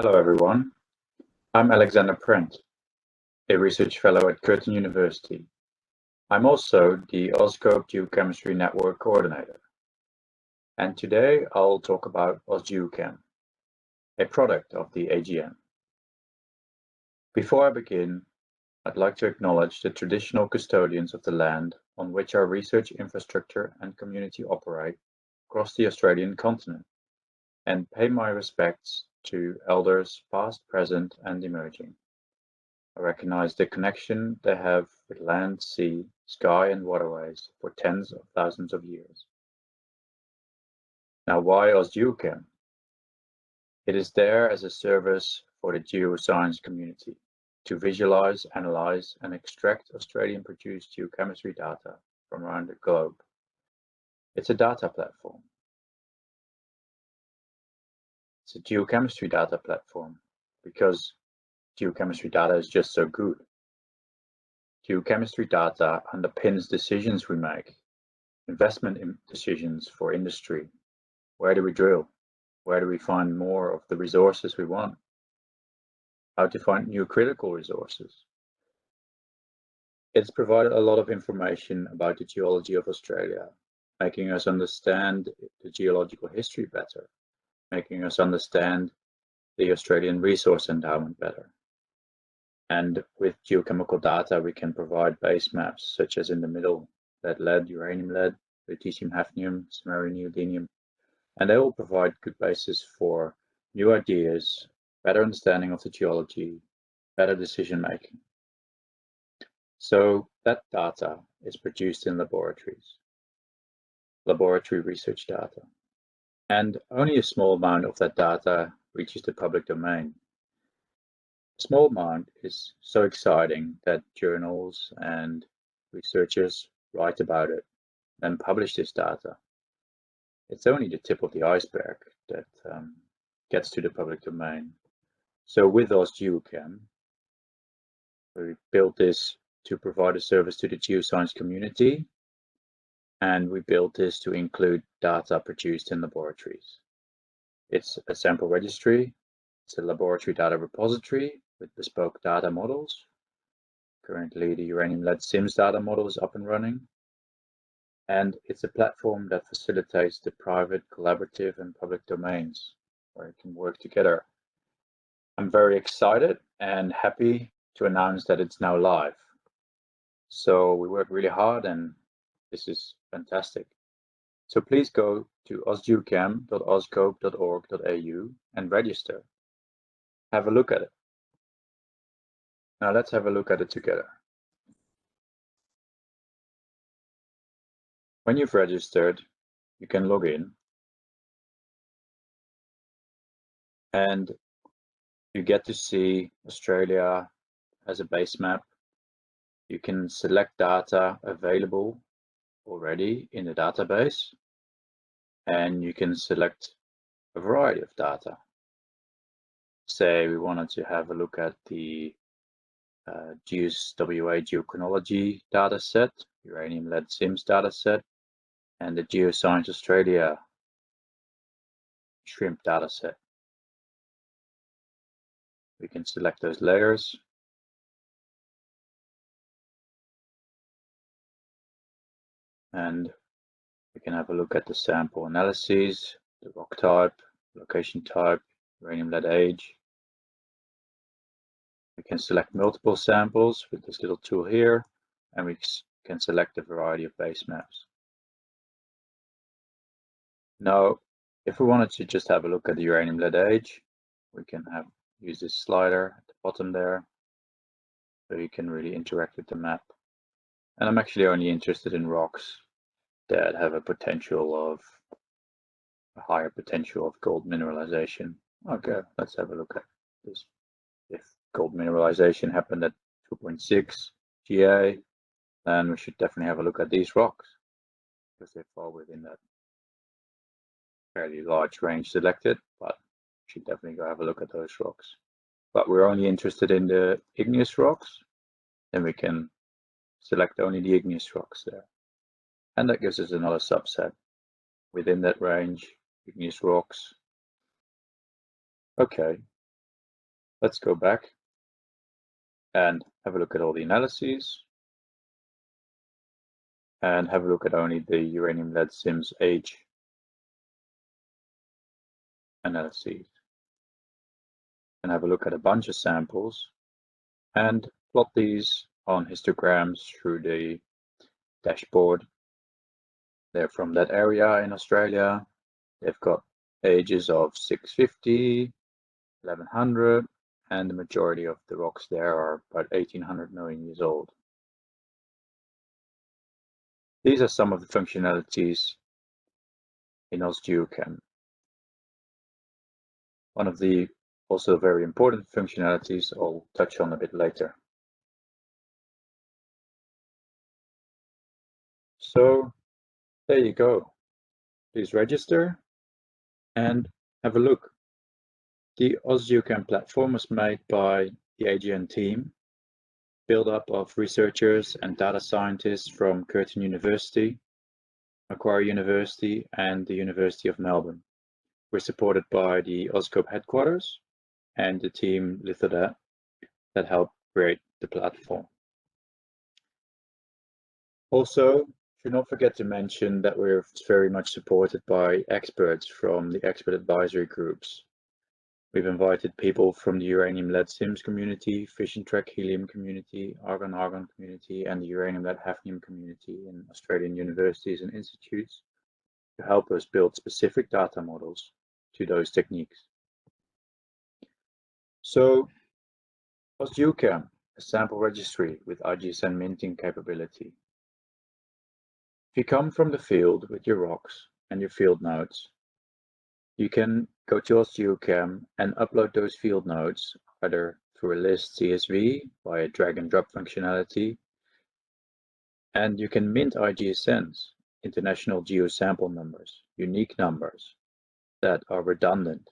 Hello everyone, I'm Alexander Prent, a research fellow at Curtin University. I'm also the AuScope Geochemistry Network Coordinator. And today I'll talk about Aus Geochem, a product of the AGM. Before I begin, I'd like to acknowledge the traditional custodians of the land on which our research infrastructure and community operate across the Australian continent, and pay my respects to elders past, present, and emerging. I recognize the connection they have with land, sea, sky, and waterways for tens of thousands of years. Now, why Aus Geochem? It is there as a service for the geoscience community to visualize, analyze, and extract Australian-produced geochemistry data from around the globe. It's a data platform. It's a geochemistry data platform because geochemistry data is just so good. Geochemistry data underpins decisions we make, investment decisions for industry. Where do we drill? Where do we find more of the resources we want? How to find new critical resources? It's provided a lot of information about the geology of Australia, making us understand the geological history better, making us understand the Australian resource endowment better. And with geochemical data, we can provide base maps, such as in the middle, lead, uranium lead, lutetium, hafnium, samarium, neodymium, and they all provide good basis for new ideas, better understanding of the geology, better decision making. So that data is produced in laboratories, laboratory research data, and only a small amount of that data reaches the public domain. A small amount is so exciting that journals and researchers write about it and publish this data. It's only the tip of the iceberg that gets to the public domain. So with Aus Geochem, we built this to provide a service to the geoscience community, and we built this to include data produced in laboratories. It's a sample registry, it's a laboratory data repository with bespoke data models. Currently, the uranium lead SIMS data model is up and running. And it's a platform that facilitates the private, collaborative, and public domains where it can work together. I'm very excited and happy to announce that it's now live. So we worked really hard and this is fantastic. So please go to ausgeochem.auscope.org.au and register. Have a look at it. Now let's have a look at it together. When you've registered, you can log in and you get to see Australia as a base map. You can select data available already in the database, and you can select a variety of data. Say we wanted to have a look at the GEOS WA geochronology data set, uranium lead SIMS data set, and the Geoscience Australia shrimp data set. We can select those layers. And we can have a look at the sample analyses, the rock type, location type, uranium lead age. We can select multiple samples with this little tool here, and we can select a variety of base maps. Now, if we wanted to just have a look at the uranium lead age, we can use this slider at the bottom there, so you can really interact with the map. And I'm actually only interested in rocks that have a higher potential of gold mineralization. Okay, let's have a look at this. If gold mineralization happened at 2.6 GA, then we should definitely have a look at these rocks because they fall within that fairly large range selected, but we should definitely go have a look at those rocks. But we're only interested in the igneous rocks, then we can select only the igneous rocks there. And that gives us another subset within that range, igneous rocks. Okay, Let's go back and have a look at all the analyses and have a look at only the uranium lead SIMS age analyses, and have a look at a bunch of samples and plot these on histograms through the dashboard. They're from that area in Australia. They've got ages of 650, 1100, and the majority of the rocks there are about 1800 million years old. These are some of the functionalities in Aus Geochem. One of the also very important functionalities I'll touch on a bit later. So there you go. Please register and have a look. The Aus Geochem platform was made by the AGN team, built up of researchers and data scientists from Curtin University, Macquarie University, and the University of Melbourne. We're supported by the AuScope headquarters and the team Lithodat that helped create the platform. Also, should not forget to mention that we're very much supported by experts from the expert advisory groups. We've invited people from the uranium lead SIMS community, fission track helium community, argon community, and the uranium lead hafnium community in Australian universities and institutes to help us build specific data models to those techniques. So, Aus Geochem, a sample registry with IGSN minting capability. If you come from the field with your rocks and your field notes, you can go to Aus Geochem and upload those field notes either through a list CSV via drag and drop functionality, and you can mint IGSNs, international geosample numbers, unique numbers that are redundant.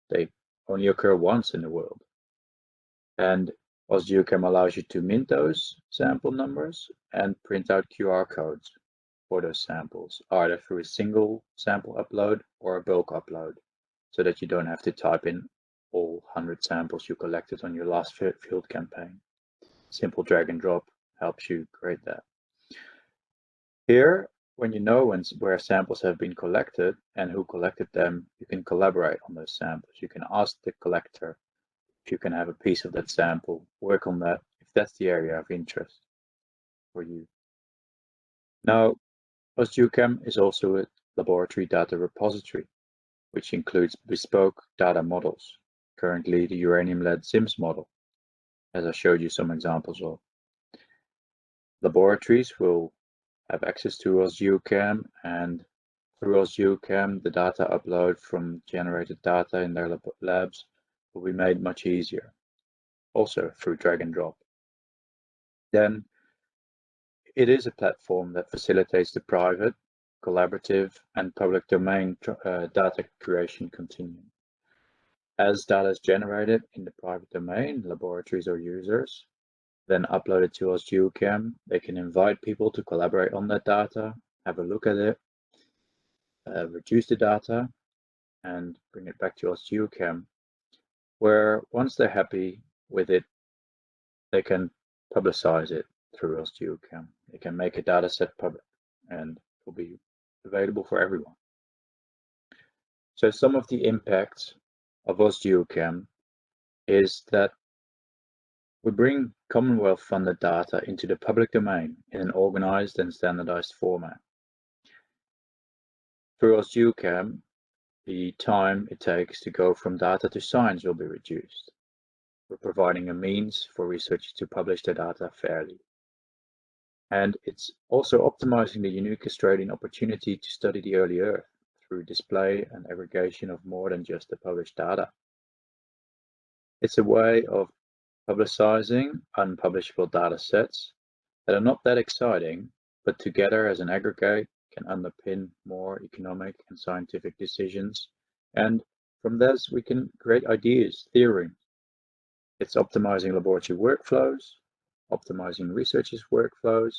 They only occur once in the world. And Aus Geochem allows you to mint those sample numbers and print out QR codes for those samples, either through a single sample upload or a bulk upload, so that you don't have to type in all 100 samples you collected on your last field campaign. Simple drag and drop helps you create that. Here, when you know where samples have been collected and who collected them, you can collaborate on those samples. You can ask the collector if you can have a piece of that sample, work on that if that's the area of interest for you. Now, Aus Geochem is also a laboratory data repository, which includes bespoke data models, currently the uranium lead SIMS model, as I showed you some examples of. Laboratories will have access to Aus Geochem, and through Aus Geochem, the data upload from generated data in their labs will be made much easier, also through drag and drop. Then it is a platform that facilitates the private, collaborative, and public domain data creation continuum. As data is generated in the private domain, laboratories or users, then uploaded to Aus Geochem, they can invite people to collaborate on that data, have a look at it, reduce the data, and bring it back to Aus Geochem, where once they're happy with it, they can publicize it through Aus Geochem. They can make a data set public and it will be available for everyone. So some of the impacts of Aus Geochem is that we bring Commonwealth funded data into the public domain in an organized and standardized format. Through Aus Geochem, the time it takes to go from data to science will be reduced. We're providing a means for researchers to publish their data fairly. And it's also optimizing the unique Australian opportunity to study the early Earth through display and aggregation of more than just the published data. It's a way of publicizing unpublishable data sets that are not that exciting, but together as an aggregate can underpin more economic and scientific decisions. And from this, we can create ideas, theory. It's optimizing laboratory workflows, optimizing researchers' workflows,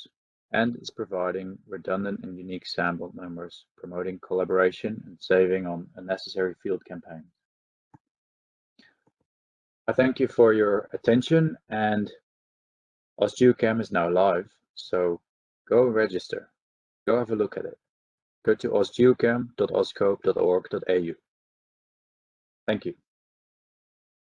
and it's providing redundant and unique sample numbers, promoting collaboration and saving on unnecessary field campaigns. I thank you for your attention, and Aus Geochem is now live, so go register. Go have a look at it. Go to ausgeochem.auscope.org.au. Thank you.